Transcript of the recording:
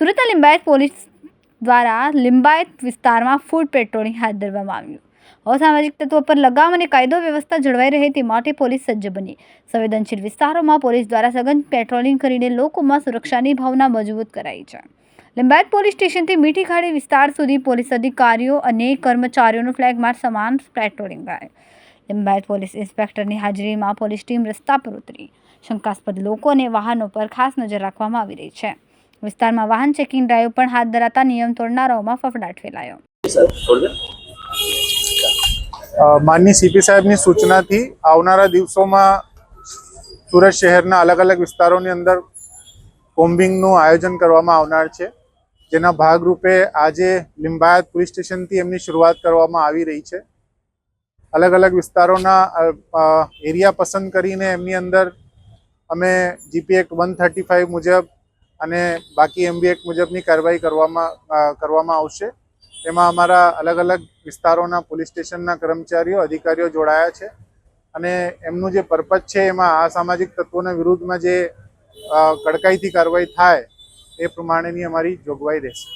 સુરતના લિંબાયત પોલીસ દ્વારા લિંબાયત વિસ્તારમાં ફૂડ પેટ્રોલિંગ હાથ ધરવામાં આવ્યું। અસામાજિક તત્વો પર લગામ અને કાયદો વ્યવસ્થા જળવાઈ રહે તે માટે પોલીસ સજ્જ બની સંવેદનશીલ વિસ્તારોમાં પોલીસ દ્વારા સઘન પેટ્રોલિંગ કરીને લોકોમાં સુરક્ષાની ભાવના મજબૂત કરાઈ છે। લિંબાયત પોલીસ સ્ટેશનથી મીઠી ખાડી વિસ્તાર સુધી પોલીસ અધિકારીઓ અને કર્મચારીઓનું ફ્લેગ માર્ચ સમાન પેટ્રોલિંગ કરાયું। લિંબાયત પોલીસ ઇન્સ્પેક્ટરની હાજરીમાં પોલીસ ટીમ રસ્તા પર ઉતરી શંકાસ્પદ લોકો અને વાહનો પર ખાસ નજર રાખવામાં આવી રહી છે। વિસ્તારમાં વાહન ચેકિંગ ડ્રાઈવ પણ હાથ ધરાતા નિયમ તોડનારાઓમાં ફફડાટ ફેલાયો। માનनीय सीपी साहेबની સૂચનાથી આવનારા દિવસોમાં સુરત શહેરના અલગ અલગ વિસ્તારોની અંદર કોમ્બિંગનું આયોજન કરવામાં આવનાર છે, જેના ભાગરૂપે આજે લિંબાયત પોલીસ સ્ટેશનથી એમની શરૂઆત કરવામાં આવી રહી છે। અલગ અલગ વિસ્તારોના એરિયા પસંદ કરીને એમની અંદર અમે જીપી એક્ટ 135 મુજબ અને બાકી એમબી એક્ટ મુજબની કાર્યવાહી કરવામાં આવશે। એમાં અમારા અલગ અલગ વિસ્તારોના પોલીસ સ્ટેશનના કર્મચારીઓ અધિકારીઓ જોડાયા છે અને એમનું જે પર્પઝ છે એમાં અસામાજિક તત્વોના વિરુદ્ધમાં જે કડકાઈથી કાર્યવાહી થાય એ પ્રમાણેની અમારી જોગવાઈ રહેશે।